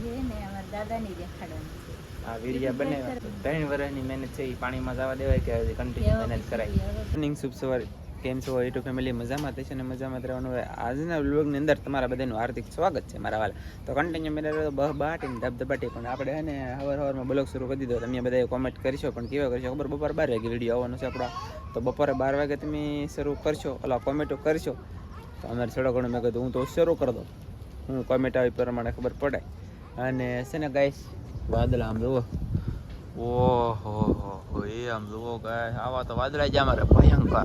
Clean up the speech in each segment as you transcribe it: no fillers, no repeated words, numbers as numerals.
આ વીડિયા બનાવ્યા 3 વર્ષની મહેનત છે એ પાણીમાં જવા દેવાય કે હજી કન્ટિન્યુ મહેનત કરાય. મોર્નિંગ શુભ સવાર. કેમ છો યુટ્યુબ ફેમિલી? મજામાં થશે ને મજામાં રહેવાનું હોય. આજના વ્લોગની અંદર તમારા બધાનું હાર્દિક સ્વાગત છે મારા વાલા. તો કન્ટિન્યુ મેં બહાટી ધબધબાટી પણ આપણે હે ને સવારમાં બ્લોગ શરૂ કરી દીધો. તમે બધાએ કોમેન્ટ કરશો પણ કેવા કરશો ખબર? બપોર 12 વાગે વિડીયો આવવાનો છે આપણો. તો બપોરે 12 વાગે તમે શરૂ કરશો, ઓલા કોમેન્ટો કરશો તો અમારે થોડો ઘણો મેં કીધું હું તો શરૂ કરી દઉં. હું કોમેન્ટ આવી પ્રમાણે ખબર પડે. અને છે ને ગાઈસ વાદળા આમ જુઓ, ઓહો એ આમ જુઓ ગાય, આવા તો વાદળા જ અમારે ભયંકર.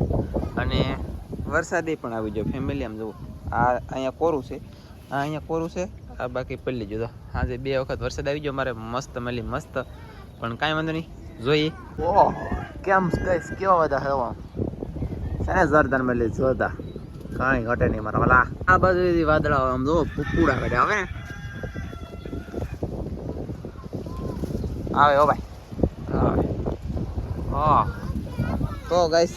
અને વરસાદી પણ આવી ગયો ફેમિલી. આમ જુઓ આ અહીંયા કોરું છે, આ અહીંયા કોરું છે, આ બાકી પલ્લી જુદો. આજે 2 વખત વરસાદ આવી ગયો મારે મસ્ત મળી મસ્ત. પણ કાંઈ વાંધો નહીં, જોઈએ. ઓહો કેમ ગાઈસ કેવા બધા હવા છે ને જોરદાર મળી જોરદાર, કાંઈ ઘટે નહીં મારા વાલા. આ બાજુ વાદળા આમ જુઓ પૂરા કરે આવે ને આવે હો ભાઈ આવે. હા તો ગાઈસ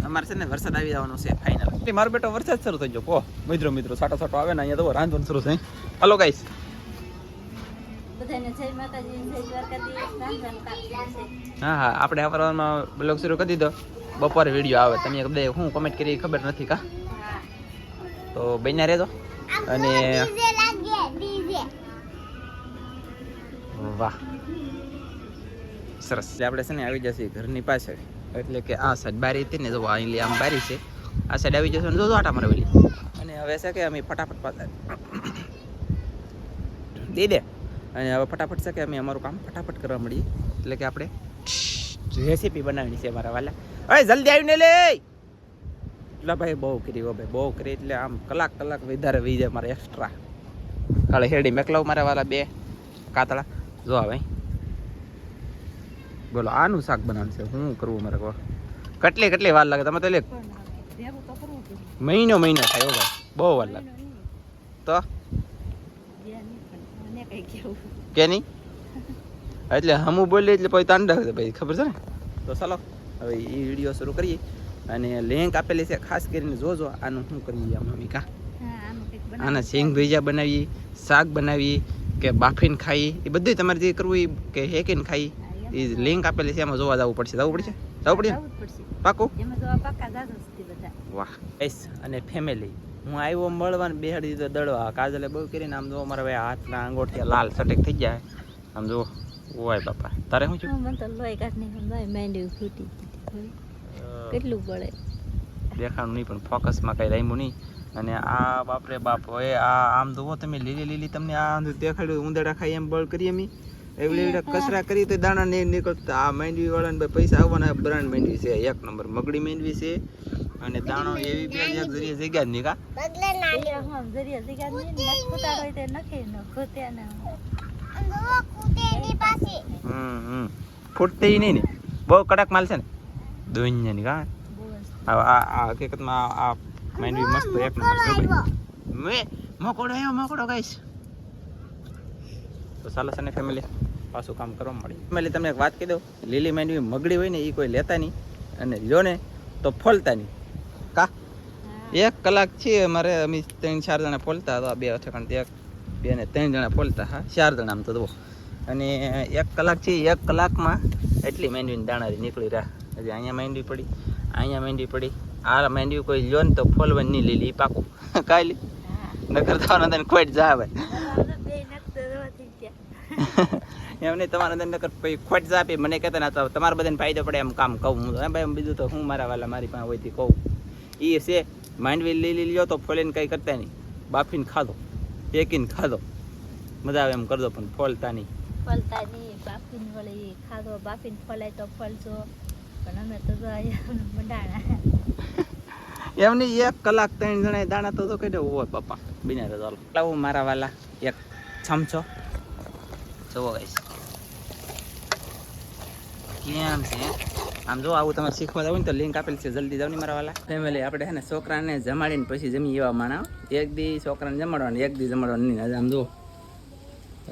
અમારે છે ને વરસાદ આવી જવાનો છે ફાઇનલ. મારો બેટો વરસાદ શરૂ થઈ ગયો. કહો મિત્રો સાટો સાટો આવે ને અહીંયા તો રાંધવાનું શરૂ થાય. હલો ગાઈસ, હા આપણે સવારમાં બ્લોગ શરૂ કરી દીધો. બપોરે વિડીયો આવે. તમે બધા હું કોમેન્ટ કરી ખબર નથી કા? તો બન્યા રહેજો. અને વાહ સરસ. આપણે છે ને આવી જશે ઘરની પાછળ, એટલે કે આ સાઈડ બારી હતી ને, જો અહીં આમ બારી છે, આ સાઈડ આવી જશે ને જો આટા મારવેલી. અને હવે છે કે અમે ફટાફટ પાછા દઈ દે. અને હવે ફટાફટ છે કે અમે અમારું કામ ફટાફટ કરવા મળીએ. એટલે કે આપણે રેસીપી બનાવવાની છે મારા વાલા. અરે જલ્દી આવીને લે. એટલે ભાઈ બહુ કરી હો ભાઈ, બહુ કરી. એટલે આમ કલાક વધારે વી જાય મારે એક્સ્ટ્રા. કાલે હેડી મેકલાવ મારા વાલા 2 કાતળા જો ભાઈ. બોલો આનું શાક બનાવવાનું છે, શું કરવું મારે કહો? કેટલી વાર લાગે? તમે તો લે મહિનો થાય ભાઈ, બહુ વાર લાગે. તો કે નહીં એટલે હમું બોલીએ એટલે પછી તાંડા ભાઈ ખબર છે ને. તો ચાલો હવે એ વિડીયો શરૂ કરીએ. અને લિંક આપેલી છે ખાસ કરીને જોજો. આનું શું કરીએ મમ્મી કા? આના શેંગ ભજીયા બનાવીએ, શાક બનાવીએ કે બાફીને ખાઈએ, એ બધું તમારે જે કરવું એ કે હેકીને ખાઈએ. એ લિંક આપેલી છે, એમાં જોવા જવું પડશે પાકું. વાહ ગાઈસ અને ફેમિલી, હું આવ્યો મળવાનું બેહાડી દીધો દળવા. કાજલે બહુ કરીને આમ જો મારા ભાઈ હાથના અંગોઠિયા લાલ સટેક થઈ જાય. આમ જો ઓય બાપા તારે શું છું? કેટલું પડે દેખાણું નહીં પણ ફોકસમાં કઈ રામ્યું નહીં. અને આ બાપરે બાપ હવે આ આમ જુઓ તમે લીલી તમને આ દેખાડ્યું ઉંદરડા ખાઈ એમ બળ કરીએ અમે એવડી કચરા કરી તો દાણા નહીં નીકળતા. આ માંડવી વાળાને પૈસા આવવાના. બ્રાન્ડ માંડવી છે 1 નંબર, મગડી માંડવી છે. અને દાણો એવી બે જરીએ જગ્યા જ નહીં કા ફૂટતી નહીં ને, બહુ કડક માલ છે ને દુનિયાની કા. આ હકીકતમાં આ માંડવી મસ્ત 1 નંબર. મોકળો ગાઈસ. તો ચાલો છે ને ફેમિલી પાછું કામ કરવા મળી. ફેમિલી તમને એક વાત કહી દઉં, લીલી માંડવી મગડી હોય ને એ કોઈ લેતા નહીં, અને લ્યો ને તો ફોલતા નહીં કા. 1 કલાક છે અમારે, અમે 3-4 જણા ફોલતા હતા. 2 ઠેકાણ 2 ને 3 જણા ફોલતા. હા 4 જણા આમ તો દો. અને 1 કલાક છે, 1 કલાકમાં એટલી માંડવીની દાણારી નીકળી રહ્યા. હજી અહીંયા માંડવી પડી, અહીંયા માંડવી પડી. આ માંડવી કોઈ લ્યો ને તો ફોલવાની નહીં લીલી પાકું કાંઈ નકર થવાના તને ખોટ જા ભાઈ. એમ નહીં તમારા અંદર પછી ખોટ જા આપી મને કહેતા ના તો તમારા બધાને ફાયદો પડે એમ કામ કહું હું. હા ભાઈ બીજું તો હું મારા વાલા મારી પાસે હોયથી કહું એ છે. માંડવી લીલી લ્યો તો ફોલીને કંઈ કરતા નહીં, બાફીને ખાધો, પેકીને ખાધો, મજા આવે એમ કરજો, પણ ફોલતા નહીં. બાફીને વળી ખાધો, બાફીને ફોલાય તો ફોલજો. પણ અમે તો મંડાણા એમ નહીં 1 કલાક 3 જણા દાણા તો કહી દે હોય પપ્પા બિના તો ચાલો લાવું મારા વાલા 1 ચમચો જોવો ગાઈસ કેમ છે. આમ જો આવું તમારે શીખવા જાવ ને તો લિંક આપેલી છે, જલ્દી જાવ ને મારા વાલા. ફેમિલી આપણે છે ને છોકરાને જમાડીને પછી જમી એવા માણા. 1 દી છોકરાને જમાડવાનું, 1 દી જમાડવાનું નહીં. આમ જો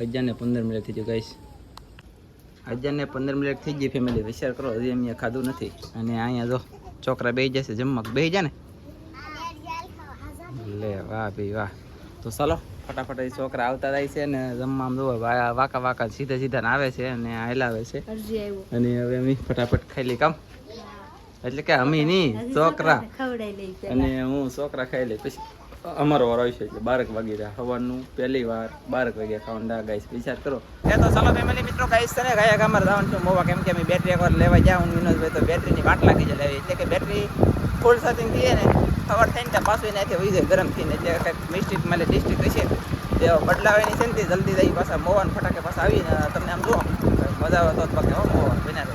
11:15 મિનિટ થઈ ગયું ગાઈસ. 11:15 થઈ ગઈ ફેમિલી. વિચાર કરો હજી એમ ખાધું નથી. અને અહીંયા જો છોકરા બેસી જશે જમવા, બેસી જાય ને લે. વાહ ભાઈ વાહ. તો ચાલો ફટાફટ એ છોકરા આવતા જાય છે ને જમવા આમ જોવો વાકા વાકા સીધા સીધા આવે છે અને હલાવે છે અરજી આવ્યો અને હવે અમે ફટાફટ ખાઈ લઈ કામ એટલે કે અમે નહીં છોકરા ખવડાઈ લઈ અને હું છોકરા ખાઈ લઈ પછી અમારો વાર આવશે એટલે 12 વાગી રહ્યા સવારનું પહેલી વાર 12 વાગે ખાવાનું ગાઈસ વિચાર કરો એ તો ચાલો ફેમિલી મિત્રો ગાઈસ છે ને ગયા ગામમાં જવાનું છું મોવા કેમ કે અમે બેટરી એકવાર લેવા જાઉં વિનોદભાઈ તો બેટરીની વાટ લાગી જાય લેવી એટલે કે બેટરી ફૂલ ચાર્જિંગ થઈએ ને ખબર થઈને ત્યાં પાછું એનાથી વહી જાય ગરમ થઈને એટલે કંઈક મિસ્ટેક એટલે ડિસ્ટ્રિક્ટ હશે તે બદલાવાની છે ને તે જલ્દી જઈ પાછા મોવાન ફટાકે પાછા આવીને તમને આમ જુઓ મજા આવે તો પગે હો મોવા વિના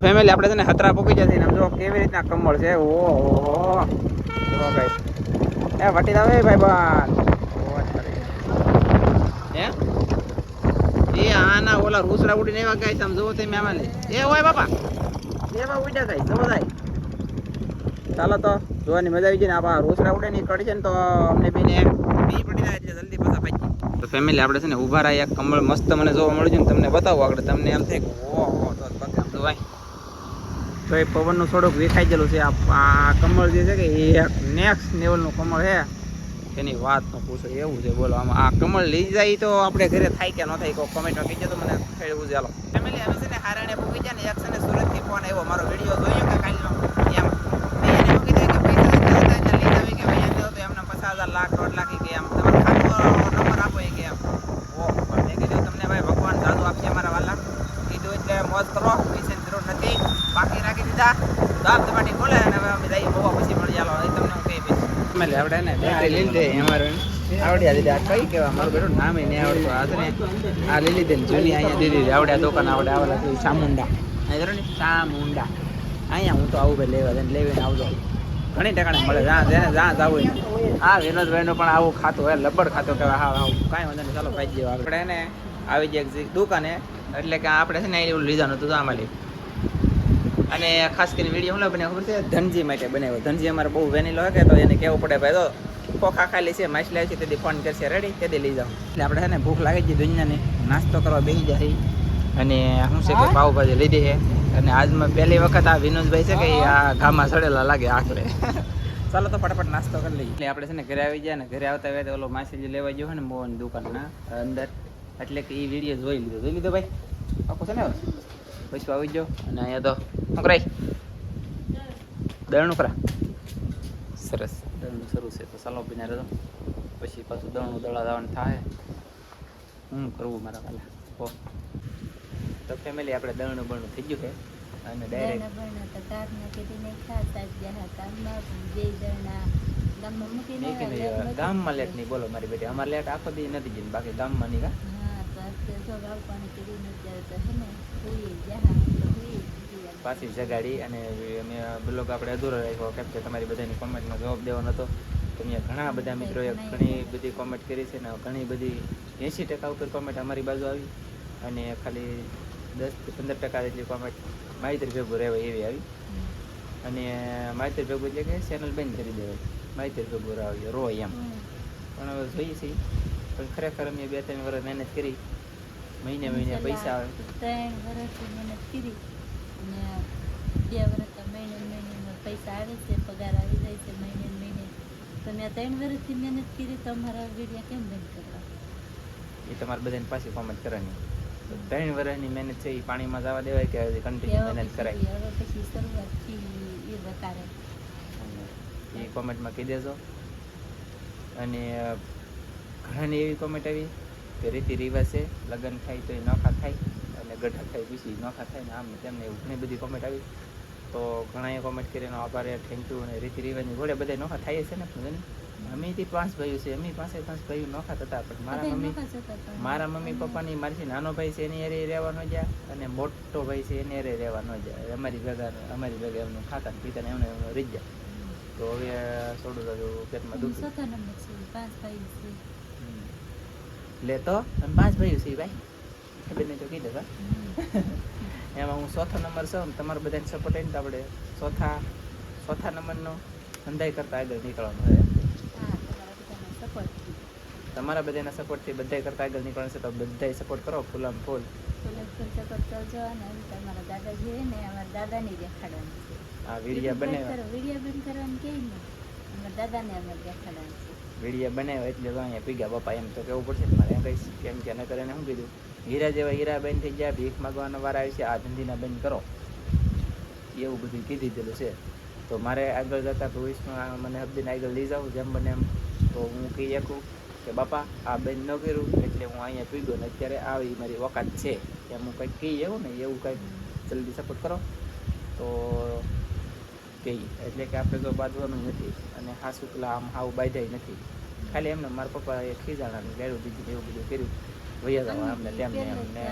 ફેમિલી આપણે છે ને હતરા પૂકી જશે આમ જો કેવી રીતના કમળ છે ઓહો જો ગાઈસ એ વટી દાવે ભાઈ બાન હે એ આના ઓલા રૂસડા ઉડીને એવા ગાઈસ આમ જોવો તમે આમાં એ હોય બાપા એવા ઉડ્યા ગાઈસ જો જાય ચાલો તો જોવાની મજા આવી જાય ને આ રૂસડા ઉડે ની કડી છે ને તો અમને બેને બી પડી જાય એટલે જલ્દી પાછા ભાઈ તો ફેમિલી આપણે છે ને ઊભા રહ્યા એક કમળ મસ્ત મને જોવા મળ્યું છે ને તમને બતાવો આગળ તમને એમ થાય ઓહો તો પગે આમ જોવાય તો એ પવનનું થોડુંક વેખાઈ ગયેલું છે આ કમળ જે છે કે એ નેક્સ્ટ લેવલનું કમળ છે એની વાત ન પૂછો એવું છે બોલો આમાં આ કમળ લઈ જાય તો આપણે ઘરે થાય કે ન થાય કોઈ કોમેન્ટમાં કહીજો તો મને ખેડવું ચાલો ફેમિલી અમે છે ને હારાણે પૂકી જાય ને એક છે ને સુરતથી ફોન આવ્યો મારો વિડીયો જોયો કે કાલનો એમ એને મૂકી દે કે પૈસા લઈ આવી કે ભાઈ એમ તો એમને 50,000 લાખ 1.5 લાખ કે એમ તમારો ખાતો નંબર આપો કે એમ ઓ મેં કીધું તમને ભાઈ ભગવાન જાદુ આપશે અમારા વાલા કીધું એટલે મોજ કરો પૈસાની જરૂર નથી બાકી રાખી દીધા દાબ દબાટી બોલે અને હવે અમે જઈએ બહુ પછી મળી ચાલો એ તમને હું કહી પછી મેં આવડે ને બેટરી લઈ લીધે અમારે આવડ્યા દીધે આ કઈ કહેવા મારું બેટું નામે નહીં આવડતું આ છે ને આ લઈ લીધે ને જૂની અહીંયા દીધી આવડ્યા દુકાન આવડે આવેલા છે ચામુંડા અહીં ને ચામુંડા અહીંયા હું તો આવું ભાઈ લેવા દે લેવીને આવજો ઘણી ઠેકાણે મળે જ્યાં જવું હોય હા વિનોદભાઈનો પણ આવું ખાતું હોય લબડ ખાતું કહેવાય હા આવું કાંઈ વાંધો નહીં ચાલો ભાઈ જેવા આપણે ને આવી જાય દુકાને એટલે કે આપણે છે ને એવું લીધાનું હતું તો આમાં લઈ અને ખાસ કરીને વિડીયો હું બનાવ્યો ખબર છે ધનજી માટે બનાવ્યો ધનજી અમારે બહુ વેનીલો હોય કે તો એને કહેવું પડે ભાઈ તો ખોખા ખાલી છે માછલી લાવી છે તેથી ફોન કરશે રેડી તેથી લઈ જાઓ એટલે આપણે છે ને ભૂખ લાગી ગઈ દુનિયાને નાસ્તો કરવા બેસી જાય અને શું છે કે પાવભાજી લીધી છે અને આજમાં પહેલી વખત આ વિનોદભાઈ છે કે આ ઘામાં સડેલા લાગે આખરે ચાલો તો ફટાફટ નાસ્તો કરી લઈએ એટલે આપણે છે ને ઘરે આવી જાય ને ઘરે આવતા હોય તો ઓલો માછલી લેવા ગયો હોય ને મોહન દુકાનના અંદર એટલે કે એ વિડીયો જોઈ લીધો ભાઈ આખું છે ને પછી આવી ગયો અને અહીંયા તો શું કરાય દળનું કરા સરસ દળનું શરૂ છે તો ચાલો બિના રહેતો પછી પાછું દળનું દળા જવાનું થાય શું કરવું મારા વાલા હો તો ફેમિલી આપણે દળનું બળનું થઈ ગયું છે અને ડાયરેક્ટ ગામમાં લેટ નહીં બોલો મારી બેટી અમારે લેટ આખો દી નથી જઈને બાકી ગામમાં નહીં પાછી જગાડી અને અમે બ્લોગ આપણે અધૂરો રાખ્યો કેમ કે તમારી બધાની કોમેન્ટનો જવાબ દેવાનો હતો તો અહીંયા ઘણા બધા મિત્રોએ ઘણી બધી કોમેન્ટ કરી છે ને ઘણી બધી 80% ઉપર કોમેન્ટ અમારી બાજુ આવી અને ખાલી 10-15% જેટલી કોમેન્ટ માહિતી ભેગું રહેવાય એવી આવી અને માહિતી ભેગું એટલે કે ચેનલ બંધ કરી દેવાય માહિતી ભેગું આવી રોય એમ પણ હવે જોઈએ છીએ પણ ખરેખર અમે 2-3 વર્ષ મહેનત કરી મહિને પૈસા આવે 3 વર્ષથી મહેનત કરી અને 2 વર્ષ મહિને પૈસા આવે છે પગાર આવી જાય છે મહિને તો મેં 3 વર્ષથી મહેનત કરી તો અમારા વિડીયો કેમ બંધ કરવા એ તમારે બધાને પાછી કોમેન્ટ કરવાની 3 વર્ષની મહેનત છે એ પાણીમાં જવા દેવાય કે કન્ટિન્યુ મહેનત કરાય હવે પછી શરૂઆતથી એ વકારે એ કોમેન્ટમાં કહી દેજો અને ઘણાની એવી કોમેન્ટ આવી કે રીતિ રિવાજ છે લગ્ન થાય તો એ નોખા થાય અને ગઢા થાય પછી નોખા થાય ને આમ તેમને એવું ઘણી બધી કોમેન્ટ આવી તો ઘણાએ કોમેન્ટ કરીને આભાર થેન્ક યુ અને રીતિ રિવાજની ઘોડે બધા નોખા થાય છે ને અમે 5 ભાઈઓ છે અમે પાસે 5 ભાઈઓ નોખા થતા પણ મારા મમ્મી પપ્પાની મારી નાનો ભાઈ છે એની એરે રહેવા ન જાય અને મોટો ભાઈ છે એની એરે રહેવા ન જાય અમારી ભેગા એમનું ખાતા ને પીતા ને એમને રહી જાય તો હવે થોડું પેટમાં દુઃખ લે તો 5 ભાઈઓ છે ભાઈ બેને તો કીધું હા એમાં હું 4થો નંબર છું તમારે બધાને સપોર્ટ આવીને તો આપણે ચોથા નંબરનો ધંધાઈ કરતા આગળ નીકળવાનું હોય તમારા બધાના સપોર્ટથી બધાય કરતા આગળ નીકળવાનું છે તો બધાય સપોર્ટ કરો ફૂલામ ફૂલ ફૂલ સપોર્ટ કરજો અને એમ તમારા દાદા જે હોય ને અમારા દાદાને દેખાડવાનું છે. આ વિડીયા બનાવ્યા વિડીયો બંધ કરવાનું કે ને અમારા દાદાને અમે દેખાડવાનું છે. વિડીયા બનાવ્યા એટલે તો અહીંયા પીગા પપ્પા એમ તો કેવું પડશે ને મારે એમ કહીશ કેમ કે નકર એને શું કીધું હીરા જેવા હીરા બેન થઈ ગયા ભીખ માગવાનો વાર આવે છે આ ધંધીના બેન કરો એવું બધું કીધી દીધેલું છે. તો મારે આગળ જતાં ભવિષ્યમાં મને હબદીને આગળ લઈ જાઉં જેમ બને એમ તો હું કહી શકું કે બાપા આ બેન ન કર્યું એટલે હું અહીંયા પીગો ને અત્યારે આવી મારી વકાત છે એમ હું કંઈક કહી એવું ને એવું કંઈક જલ્દી સપોર્ટ કરો તો કહીએ એટલે કે આપણે તો બાંધવાનું નથી અને હાસુ પેલા આમ હાવ બાંધાય નથી ખાલી એમને મારા પપ્પા એ ખીજાણાનું ગાડું દીધું એવું બધું કર્યું વૈયા જવા અમને તેમને એમને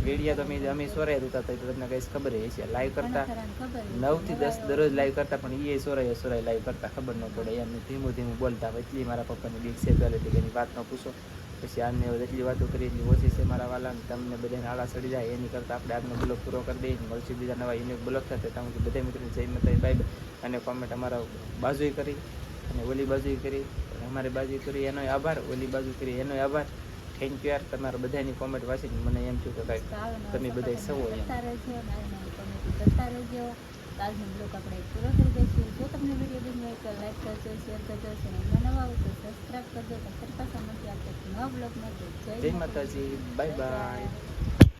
વિડીયા તો અમે સોરાય હતા તો તમને કઈ ખબર હશે લાઈવ કરતા 9 થી 10 દરરોજ લાઈવ કરતા પણ એ સોરાય લાઈવ કરતા ખબર ન પડે એમ ધીમું ધીમું બોલતા એટલી મારા પપ્પાની બીક છે પહેલે એની વાત ન પૂછો પછી આને એટલી વાતો કરી એટલી ઓછી છે મારા વાલાને તમને બધાને આળા ચડી જાય એની કરતાં આપણે આજનો બ્લોગ પૂરો કરી દઈએ મળશું બીજા નવા યુનિક બ્લોગ સાથે તમે બધા મિત્રોને જય માતાજી બાય અને કોમેન્ટ અમારા બાજુએ કરી અને ઓલી બાજુએ કરી અમારી બાજુ કરી એનો આભાર ઓલી બાજુ કરી એનો આભાર થેન્ક યુ યાર તમારા બધાની કોમેન્ટ વાંચીને મને એમ થયું કે કાંઈ તમે બધા સૌ એમ આજનો બ્લોગ આપણે પૂરો કરી દઈશું. જો તમને વિડીયો ગમ્યો હોય તો લાઈક કરજો, શેર કરજો, ચેનલમાં નવા આવો તો સબસ્ક્રાઈબ કરજો. તો ફરી પાછા મળીએ આપણે નવા બ્લોગમાં. જય માતાજી બાય બાય.